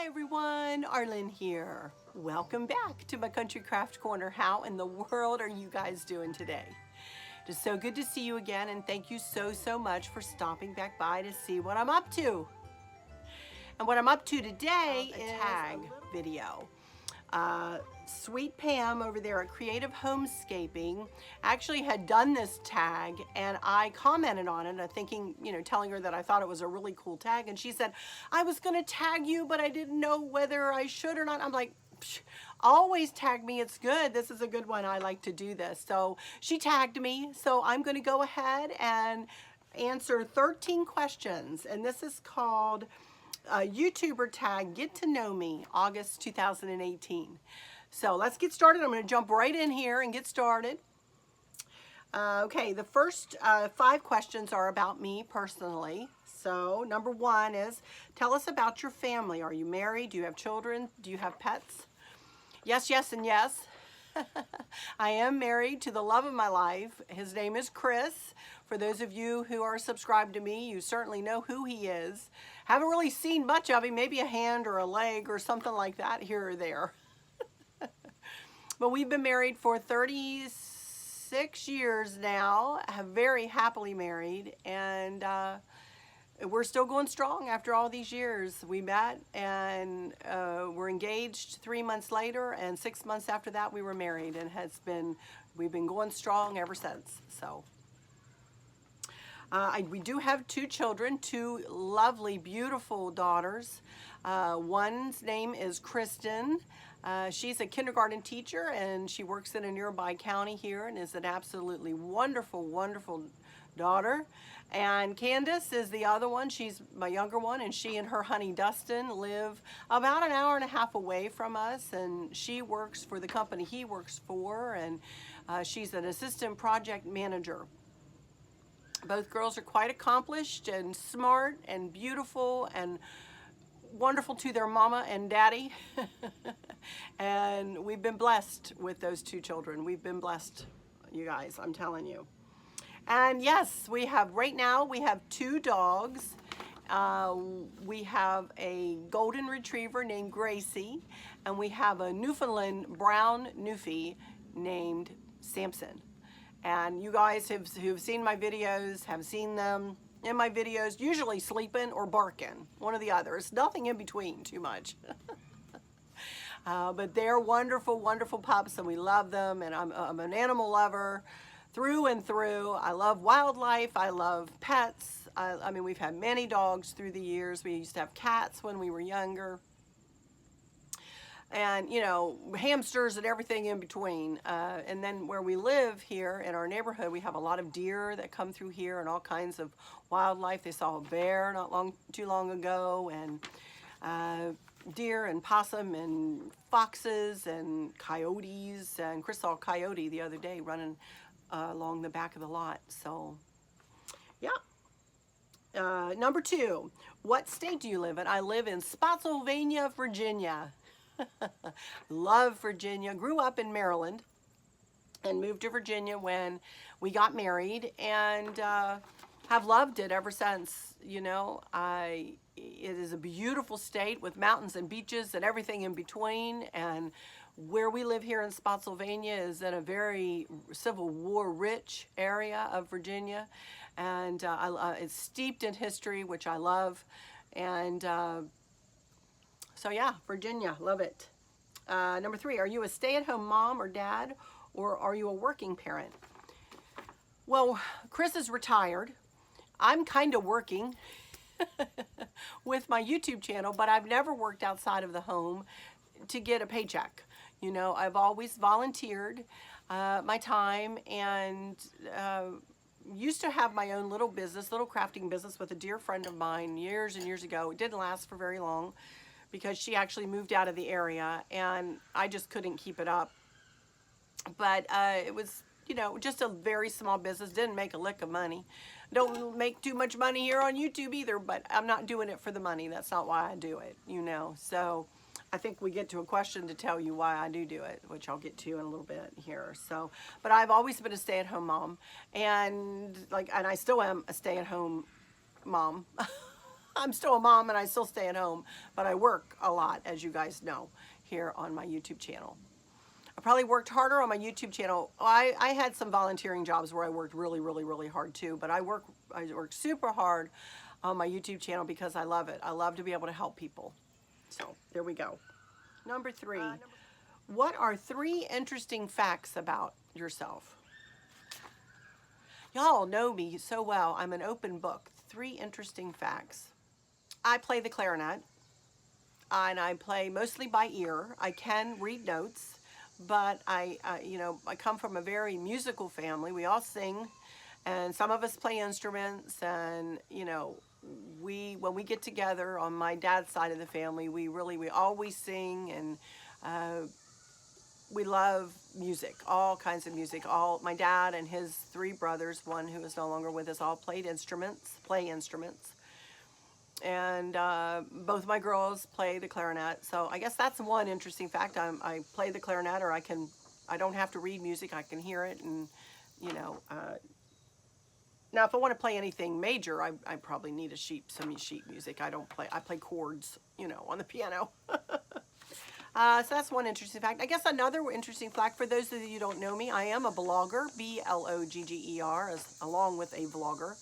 Hi everyone, Arlynn here. Welcome back to my Country Craft Corner. How in the world are you guys doing today? It is so good to see you again, and thank you so much for stopping back by to see what I'm up to. And what I'm up to today is a tag video. Sweet Pam over there at Creative Homescaping actually had done this tag, and I commented on it, thinking, telling her that I thought it was a really cool tag, and she said, I was gonna tag you, but I didn't know whether I should or not. I'm like, always tag me, it's good. This is a good one, I like to do this. So she tagged me, so I'm gonna go ahead and answer 13 questions, and this is called YouTuber tag, Get to Know Me, August 2018. So let's get started. I'm going to jump right in here and get started. Okay, the first 5 questions are about me personally. So number 1 is, tell us about your family. Are you married? Do you have children? Do you have pets? Yes, yes, and yes. I am married to the love of my life. His name is Chris. For those of you who are subscribed to me, you certainly know who he is. Haven't really seen much of him, maybe a hand or a leg or something like that here or there. But we've been married for 36 years now, very happily married, and we're still going strong after all these years. We met and we're engaged 3 months later, and 6 months after that we were married, and we've been going strong ever since. So we do have 2 children, 2 lovely, beautiful daughters. One's name is Kristen. She's a kindergarten teacher, and she works in a nearby county here, and is an absolutely wonderful, wonderful daughter. And Candace is the other one. She's my younger one, and she and her honey Dustin live about an hour and a half away from us, and she works for the company he works for, and she's an assistant project manager. Both girls are quite accomplished and smart and beautiful and wonderful to their mama and daddy. And we've been blessed with those 2 children. We've been blessed, you guys, I'm telling you. And yes, right now we have 2 dogs. We have a golden retriever named Gracie, and we have a Newfoundland brown Newfie named Samson. And you guys who've seen my videos have seen them in my videos, usually sleeping or barking, one or the other. It's nothing in between too much. But they're wonderful, wonderful pups, and we love them, and I'm an animal lover through and through. I love wildlife, I love pets. I mean, we've had many dogs through the years. We used to have cats when we were younger. And, hamsters and everything in between. And then where we live here in our neighborhood, we have a lot of deer that come through here and all kinds of wildlife. They saw a bear not too long ago, and deer and possum and foxes and coyotes. And Chris saw a coyote the other day running along the back of the lot. So, yeah. Number 2, what state do you live in? I live in Spotsylvania, Virginia. Love Virginia. Grew up in Maryland and moved to Virginia when we got married, and have loved it ever since. It is a beautiful state with mountains and beaches and everything in between, and where we live here in Spotsylvania is in a very Civil War rich area of Virginia, and it's steeped in history, which I love. And so yeah, Virginia, love it. Number 3, are you a stay-at-home mom or dad, or are you a working parent? Well, Chris is retired. I'm kind of working with my YouTube channel, but I've never worked outside of the home to get a paycheck. I've always volunteered my time, and used to have my own little crafting business with a dear friend of mine years and years ago. It didn't last for very long, because she actually moved out of the area, and I just couldn't keep it up. But it was, just a very small business, didn't make a lick of money. Don't make too much money here on YouTube either, but I'm not doing it for the money. That's not why I do it, So I think we get to a question to tell you why I do it, which I'll get to in a little bit here. So, but I've always been a stay-at-home mom, and I still am a stay-at-home mom. I'm still a mom and I still stay at home, but I work a lot, as you guys know, here on my YouTube channel. I probably worked harder on my YouTube channel. I had some volunteering jobs where I worked really, really, really hard too, but I work super hard on my YouTube channel because I love it. I love to be able to help people. So there we go. Number 3. What are 3 interesting facts about yourself? Y'all know me so well. I'm an open book. 3 interesting facts. I play the clarinet, and I play mostly by ear. I can read notes, but I come from a very musical family. We all sing, and some of us play instruments, and when we get together on my dad's side of the family, we always sing, and we love music, all kinds of music. My dad and his 3 brothers, one who is no longer with us, all play instruments. And both my girls play the clarinet. So I guess that's one interesting fact. I play the clarinet, or I don't have to read music. I can hear it, and now if I want to play anything major, I probably need some sheet music. I play chords, on the piano. So that's one interesting fact. I guess another interesting fact, for those of you who don't know me, I am a blogger, blogger, along with a vlogger.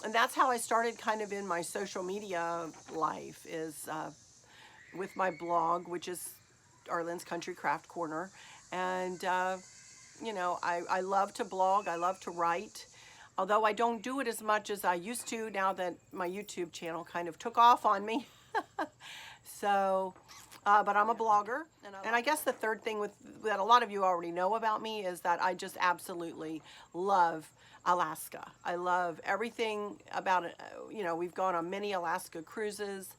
And that's how I started kind of in my social media life, is with my blog, which is Arlynn's Country Craft Corner. And, I love to blog. I love to write. Although I don't do it as much as I used to now that my YouTube channel kind of took off on me. So, but I'm a blogger. And I guess the third thing that a lot of you already know about me is that I just absolutely love Alaska. I love everything about it. We've gone on many Alaska cruises.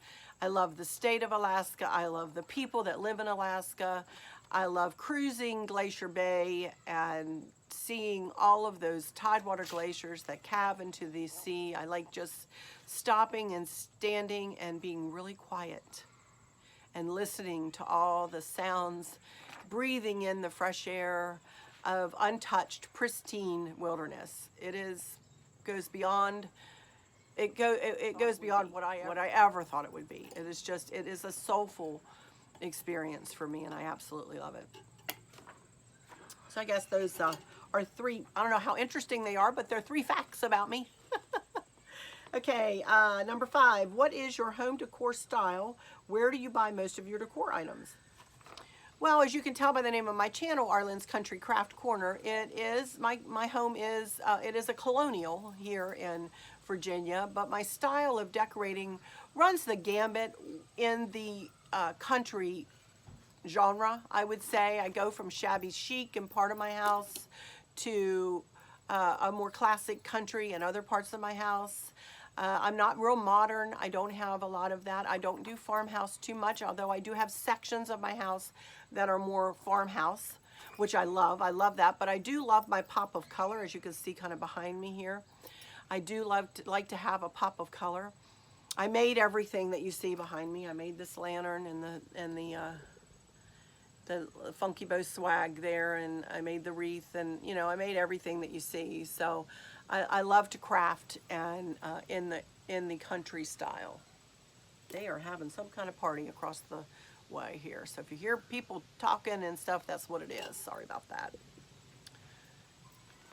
I love the state of Alaska. I love the people that live in Alaska. I love cruising Glacier Bay and seeing all of those tidewater glaciers that calve into the sea. I like just stopping and standing and being really quiet and listening to all the sounds, breathing in the fresh air of untouched, pristine wilderness. It goes beyond what I ever thought it would be. It is a soulful experience for me, and I absolutely love it. So I guess those are 3. I don't know how interesting they are, but they're 3 facts about me. Okay, number 5. What is your home decor style? Where do you buy most of your decor items? Well, as you can tell by the name of my channel, Arlynn's Country Craft Corner, my home is it is a colonial here in Virginia, but my style of decorating runs the gambit in the country genre, I would say. I go from shabby chic in part of my house to a more classic country in other parts of my house. I'm not real modern. I don't have a lot of that. I don't do farmhouse too much, although I do have sections of my house that are more farmhouse, which I love. I love that, but I do love my pop of color, as you can see kind of behind me here. I do like to have a pop of color. I made everything that you see behind me. I made this lantern and the funky bow swag there, and I made the wreath, and I made everything that you see. So I love to craft and in the country style. They are having some kind of party across the way here. So if you hear people talking and stuff, that's what it is. Sorry about that.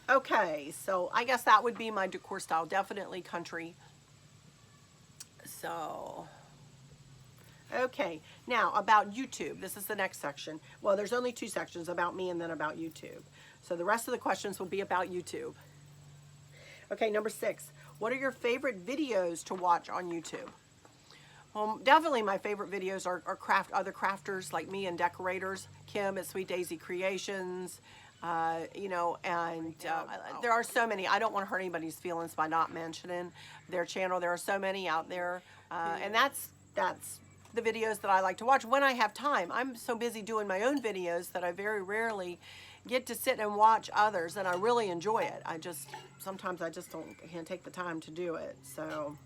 Okay, so I guess that would be my decor style. Definitely country. So, okay, now about YouTube. This is the next section. Well, there's only 2 sections, about me and then about YouTube. So the rest of the questions will be about YouTube. Okay, number 6. What are your favorite videos to watch on YouTube? Well, definitely my favorite videos are other crafters like me and decorators. Kim at Sweet Daisy Creations, there are so many. I don't want to hurt anybody's feelings by not mentioning their channel. There are so many out there, and that's the videos that I like to watch when I have time. I'm so busy doing my own videos that I very rarely get to sit and watch others, and I really enjoy it. Sometimes I just can't take the time to do it. So,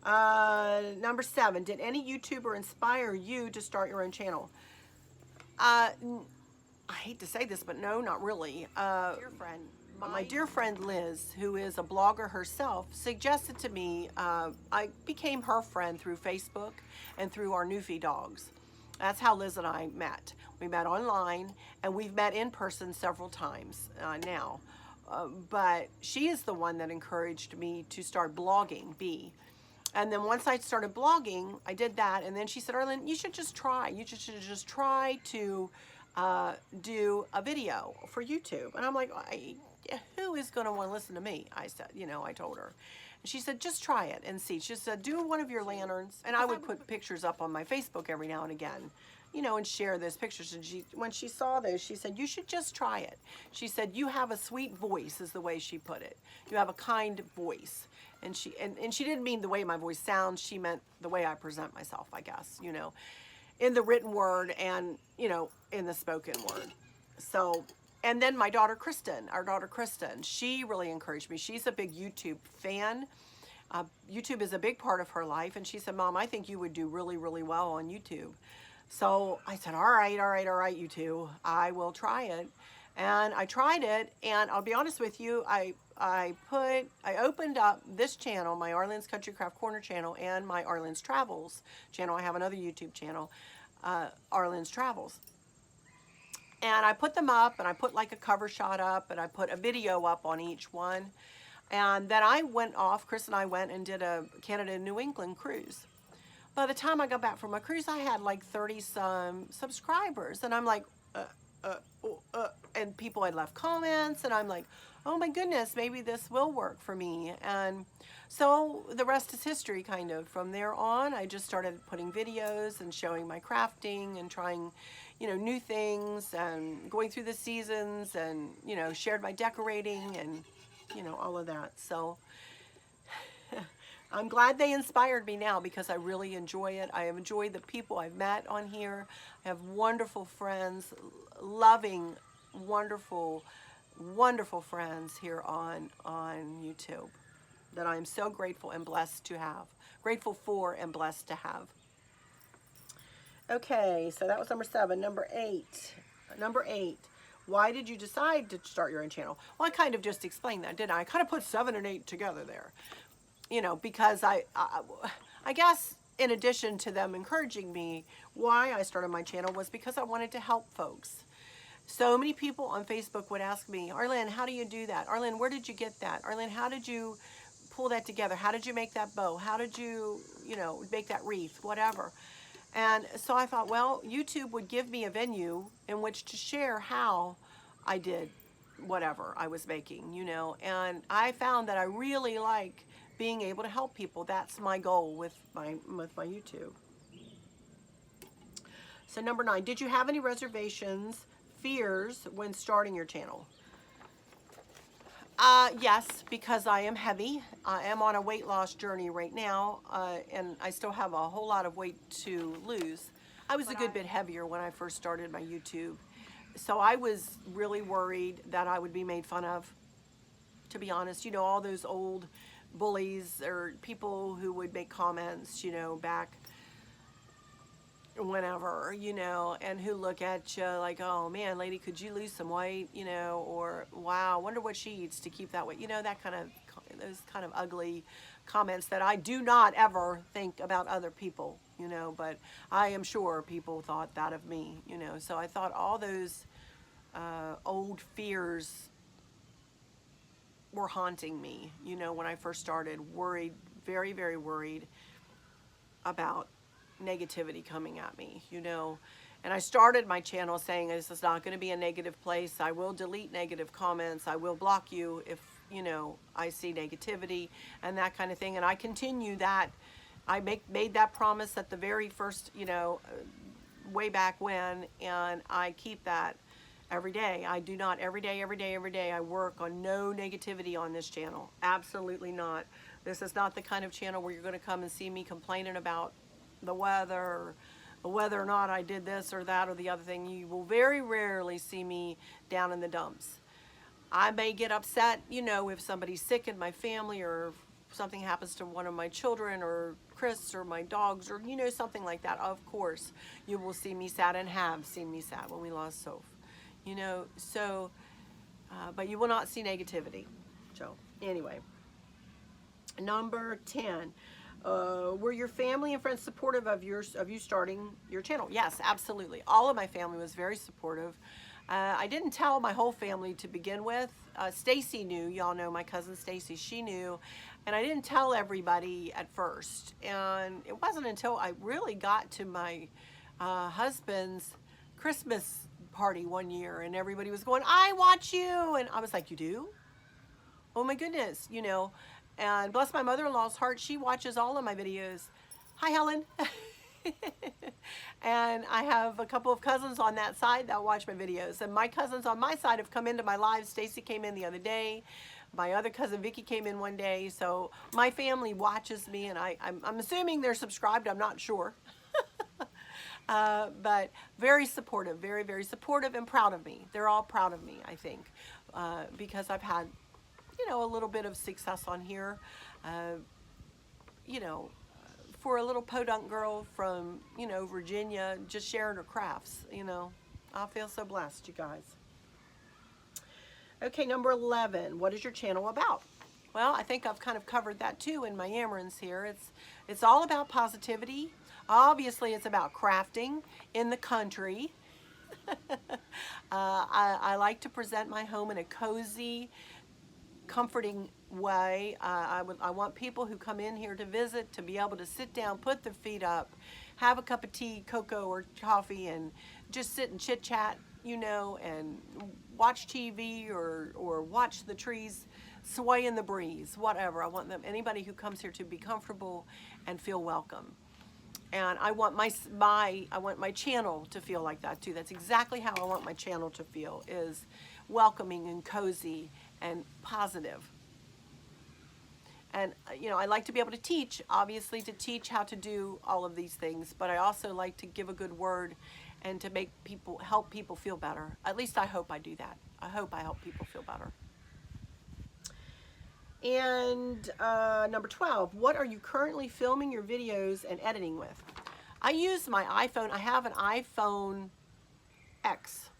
number 7, did any YouTuber inspire you to start your own channel? I hate to say this, but no, not really. Dear friend, My dear friend Liz, who is a blogger herself, suggested to me, I became her friend through Facebook and through our Newfie dogs. That's how Liz and I met. We met online, and we've met in person several times now. But she is the one that encouraged me to start blogging, Bee. And then once I started blogging, I did that, and then she said, Arlynn, you should just try. You should just try to do a video for YouTube. And I'm like, who is going to want to listen to me? I said, I told her. And she said, just try it and see. She said, do one of your lanterns. And I would put pictures up on my Facebook every now and again, and share those pictures. And when she saw those, she said, you should just try it. She said, you have a sweet voice, is the way she put it. You have a kind voice. And she didn't mean the way my voice sounds. She meant the way I present myself, I guess, in the written word and, in the spoken word. So, and then my daughter Kristen, she really encouraged me. She's a big YouTube fan. YouTube is a big part of her life. And she said, Mom, I think you would do really, really well on YouTube. So I said, all right, you two, I will try it. And I tried it, and I'll be honest with you, I opened up this channel, my Arlynn's Country Craft Corner channel, and my Arlynn's Travels channel. I have another YouTube channel, Arlynn's Travels. And I put them up, and I put like a cover shot up, and I put a video up on each one. And then I went off, Chris and I went and did a Canada and New England cruise. By the time I got back from my cruise, I had like 30-some subscribers. And I'm like, and people had left comments, and I'm like, oh my goodness, maybe this will work for me. And so the rest is history, kind of. From there on, I just started putting videos and showing my crafting and trying, new things and going through the seasons and, shared my decorating and, all of that. So I'm glad they inspired me now because I really enjoy it. I have enjoyed the people I've met on here. I have wonderful friends, loving, wonderful, wonderful friends here on YouTube that I'm so grateful and blessed to have. Grateful for and blessed to have. Okay, so that was number 7. Number 8. Why did you decide to start your own channel? Well, I kind of just explained that, didn't I? I kind of put 7 and 8 together there. Because I guess in addition to them encouraging me, why I started my channel was because I wanted to help folks. So many people on Facebook would ask me, Arlynn, how do you do that? Arlynn, where did you get that? Arlynn, how did you pull that together? How did you make that bow? How did you, make that wreath, whatever? And so I thought, well, YouTube would give me a venue in which to share how I did whatever I was making, and I found that I really like being able to help people. That's my goal with my YouTube. So number 9, did you have any reservations, fears when starting your channel? Yes, because I am heavy. I am on a weight loss journey right now, and I still have a whole lot of weight to lose. I was a good bit heavier when I first started my YouTube. So I was really worried that I would be made fun of, to be honest. All those old bullies or people who would make comments, back whenever, and who look at you like, oh man, lady, could you lose some weight, or wow, wonder what she eats to keep that weight, that kind of, those kind of ugly comments that I do not ever think about other people, but I am sure people thought that of me, so I thought all those old fears were haunting me, when I first started, worried, very, very worried about negativity coming at me, and I started my channel saying this is not going to be a negative place. I will delete negative comments. I will block you if, I see negativity and that kind of thing. And I continue that. I made that promise at the very first, way back when, and I keep that every day. I do not every day. I work on no negativity on this channel. Absolutely not. This is not the kind of channel where you're going to come and see me complaining about the weather, or whether or not I did this or that or the other thing. You will very rarely see me down in the dumps. I may get upset, if somebody's sick in my family or something happens to one of my children or Chris or my dogs or, something like that. Of course, you will see me sad and have seen me sad when we lost Soph. So but you will not see negativity. So anyway, number 10. Were your family and friends supportive of you starting your channel? Yes, absolutely. All of my family was very supportive. I didn't tell my whole family to begin with. Stacy knew, y'all know my cousin Stacy, she knew, and I didn't tell everybody at first. And it wasn't until I really got to my husband's Christmas party one year and everybody was going, "I watch you," and I was like, "You do? Oh my goodness," you know. And bless my mother-in-law's heart, she watches all of my videos. Hi, Helen. And I have a couple of cousins on that side that watch my videos. And my cousins on my side have come into my live. Stacy came in the other day. My other cousin Vicky came in one day. So my family watches me, and I'm assuming they're subscribed. I'm not sure. But very supportive, very, very supportive and proud of me. They're all proud of me, I think, because I've had, you know, a little bit of success on here. You know, for a little podunk girl from, you know, Virginia, just sharing her crafts, you know, I feel so blessed, you guys. Okay, number 11, what is your channel about? Well, I think I've kind of covered that too in my Amarins here. It's all about positivity. Obviously, it's about crafting in the country. I like to present my home in a cozy, comforting way. I want people who come in here to visit to be able to sit down, put their feet up, have a cup of tea, cocoa, or coffee, and just sit and chit chat, you know, and watch TV or watch the trees sway in the breeze, whatever. I want anybody who comes here to be comfortable and feel welcome. And I want my channel to feel like that too. That's exactly how I want my channel to feel, is welcoming and cozy and positive. And you know, I like to be able to teach, obviously, to teach how to do all of these things, but I also like to give a good word and to make people, help people feel better. At least I hope I do that. I hope I help people feel better. And number 12, what are you currently filming your videos and editing with? I use my iPhone. I have an iPhone X.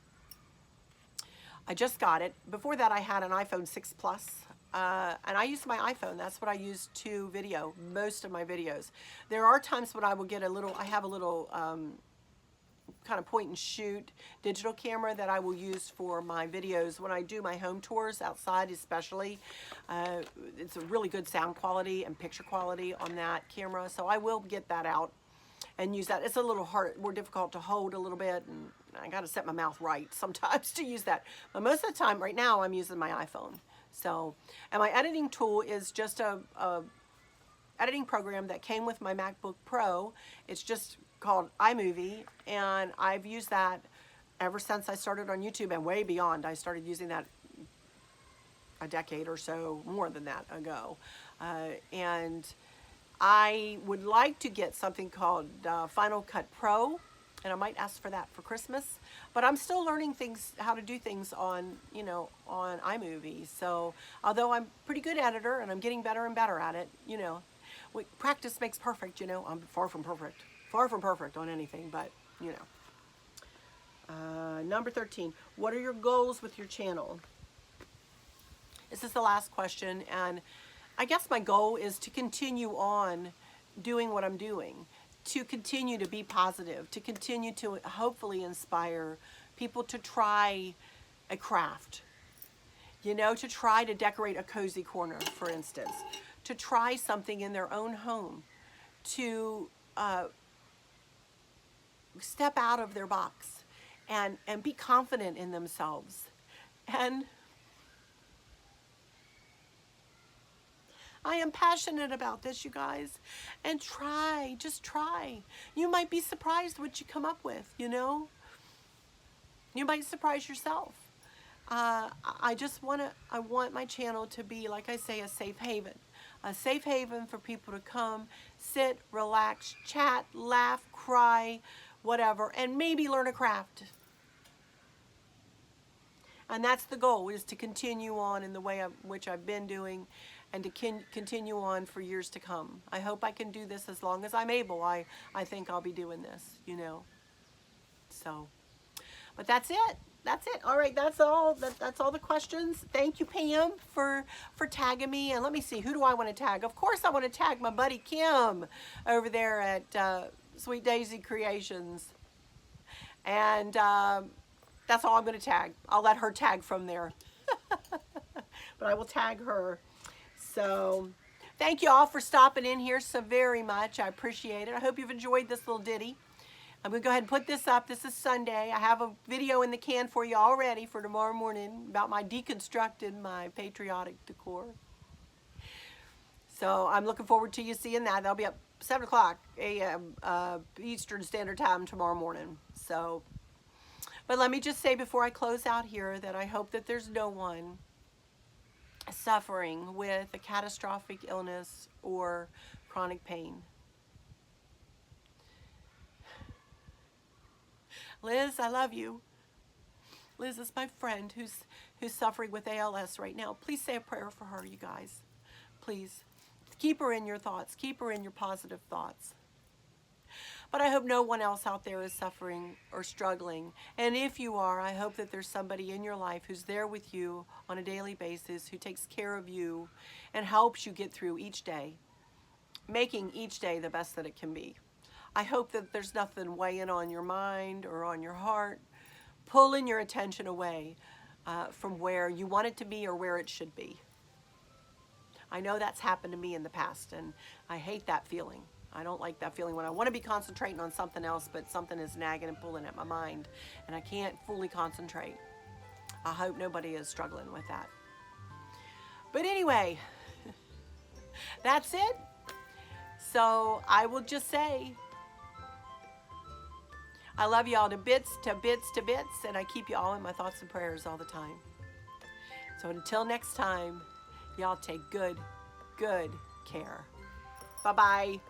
I just got it. Before that, I had an iPhone 6 Plus, and I use my iPhone. That's what I use to video most of my videos. There are times when I will get I have a little kind of point and shoot digital camera that I will use for my videos when I do my home tours outside, especially. It's a really good sound quality and picture quality on that camera, so I will get that out and use that. It's a little more difficult to hold a little bit, and I got to set my mouth right sometimes to use that. But most of the time, right now, I'm using my iPhone. So, and my editing tool is just a editing program that came with my MacBook Pro. It's just called iMovie, and I've used that ever since I started on YouTube and way beyond. I started using that a decade or so, more than that, ago. And I would like to get something called Final Cut Pro, and I might ask for that for Christmas. But I'm still learning how to do things on, you know, on iMovie. So although I'm a pretty good editor and I'm getting better and better at it, you know, practice makes perfect, you know. I'm far from perfect on anything, but, you know. Number 13, what are your goals with your channel? This is the last question, and I guess my goal is to continue on doing what I'm doing, to continue to be positive, to continue to hopefully inspire people to try a craft, you know, to try to decorate a cozy corner, for instance, to try something in their own home, to step out of their box and be confident in themselves. And I am passionate about this, you guys. And just try. You might be surprised what you come up with, you know? You might surprise yourself. I want my channel to be, like I say, a safe haven. A safe haven for people to come, sit, relax, chat, laugh, cry, whatever, and maybe learn a craft. And that's the goal, is to continue on in the way which I've been doing, and to continue on for years to come. I hope I can do this as long as I'm able. I think I'll be doing this, you know. So, but that's it. that's it. All right, that's all. That's all the questions. Thank you, Pam, for tagging me. And let me see, who do I want to tag? Of course, I want to tag my buddy Kim over there at Sweet Daisy Creations. And that's all I'm going to tag. I'll let her tag from there. But I will tag her. So thank you all for stopping in here so very much. I appreciate it. I hope you've enjoyed this little ditty. I'm going to go ahead and put this up. This is Sunday. I have a video in the can for you already for tomorrow morning about my deconstructed, my patriotic decor. So I'm looking forward to you seeing that. That'll be up 7 o'clock a.m. Eastern Standard Time tomorrow morning. So, but let me just say before I close out here that I hope that there's no one suffering with a catastrophic illness or chronic pain. Liz, I love you. Liz is my friend who's suffering with ALS right now. Please say a prayer for her, you guys. Please. Keep her in your thoughts. Keep her in your positive thoughts. But I hope no one else out there is suffering or struggling. And if you are, I hope that there's somebody in your life who's there with you on a daily basis, who takes care of you and helps you get through each day, making each day the best that it can be. I hope that there's nothing weighing on your mind or on your heart, pulling your attention away from where you want it to be or where it should be. I know that's happened to me in the past, and I hate that feeling. I don't like that feeling when I want to be concentrating on something else, but something is nagging and pulling at my mind, and I can't fully concentrate. I hope nobody is struggling with that. But anyway, that's it. So I will just say, I love y'all to bits, to bits, to bits, and I keep you all in my thoughts and prayers all the time. So until next time, y'all take good care. Bye-bye.